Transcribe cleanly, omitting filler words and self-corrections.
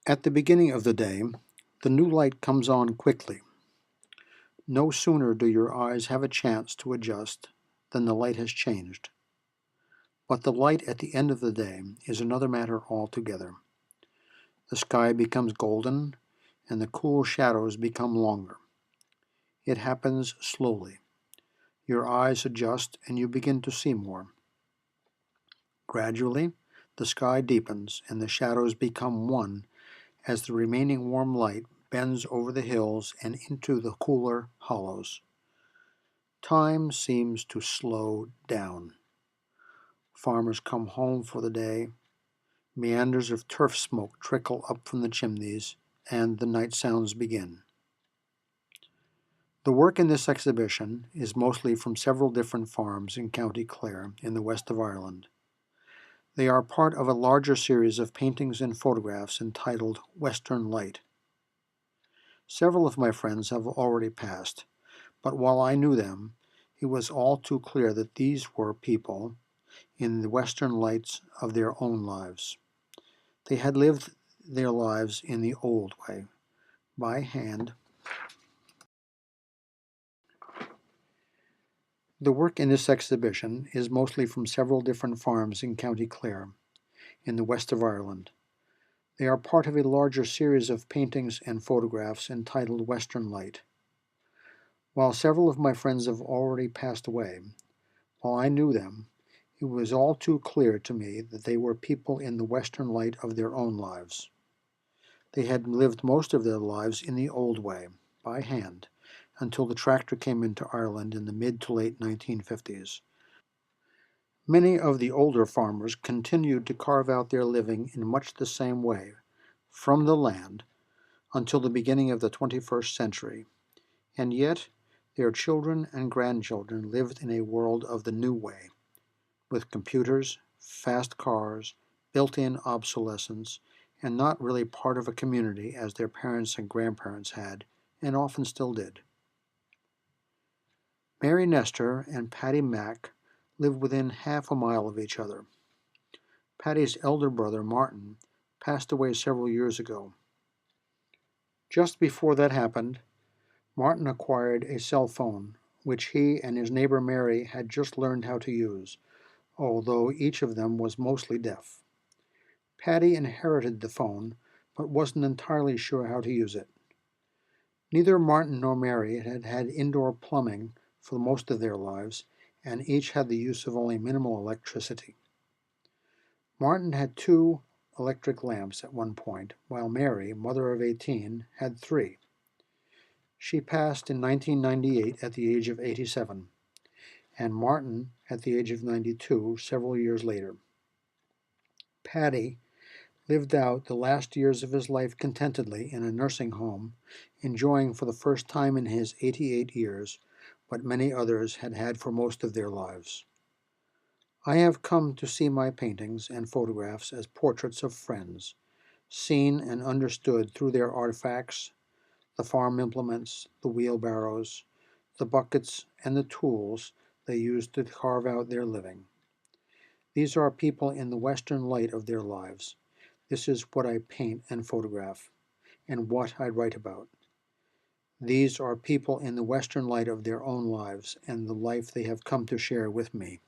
At the beginning of the day, the new light comes on quickly. No sooner do your eyes have a chance to adjust than the light has changed. But the light at the end of the day is another matter altogether. The sky becomes golden, and the cool shadows become longer. It happens slowly. Your eyes adjust and you begin to see more. Gradually, the sky deepens and the shadows become one as the remaining warm light bends over the hills and into the cooler hollows. Time seems to slow down. Farmers come home for the day. Meanders of turf smoke trickle up from the chimneys, and the night sounds begin. The work in this exhibition is mostly from several different farms in County Clare in the west of Ireland. They are part of a larger series of paintings and photographs entitled Western Light. Several of my friends have already passed, but while I knew them, it was all too clear that these were people in the Western lights of their own lives. They had lived their lives in the old way, by hand. The work in this exhibition is mostly from several different farms in County Clare, in the west of Ireland. They are part of a larger series of paintings and photographs entitled Western Light. While several of my friends have already passed away, while I knew them, it was all too clear to me that they were people in the Western light of their own lives. They had lived most of their lives in the old way, by hand, until the tractor came into Ireland in the mid to late 1950s. Many of the older farmers continued to carve out their living in much the same way, from the land, until the beginning of the 21st century, and yet their children and grandchildren lived in a world of the new way, with computers, fast cars, built-in obsolescence, and not really part of a community as their parents and grandparents had, and often still did. Mary Nestor and Patty Mack lived within half a mile of each other. Patty's elder brother, Martin, passed away several years ago. Just before that happened, Martin acquired a cell phone, which he and his neighbor Mary had just learned how to use, although each of them was mostly deaf. Patty inherited the phone, but wasn't entirely sure how to use it. Neither Martin nor Mary had had indoor plumbing for most of their lives, and each had the use of only minimal electricity. Martin had 2 electric lamps at one point, while Mary, mother of 18, had 3. She passed in 1998 at the age of 87, and Martin at the age of 92 several years later. Patty lived out the last years of his life contentedly in a nursing home, enjoying for the first time in his 88 years what many others had had for most of their lives. I have come to see my paintings and photographs as portraits of friends, seen and understood through their artifacts, the farm implements, the wheelbarrows, the buckets, and the tools they used to carve out their living. These are people in the Western light of their lives. This is what I paint and photograph, and what I write about. These are people in the Western light of their own lives and the life they have come to share with me.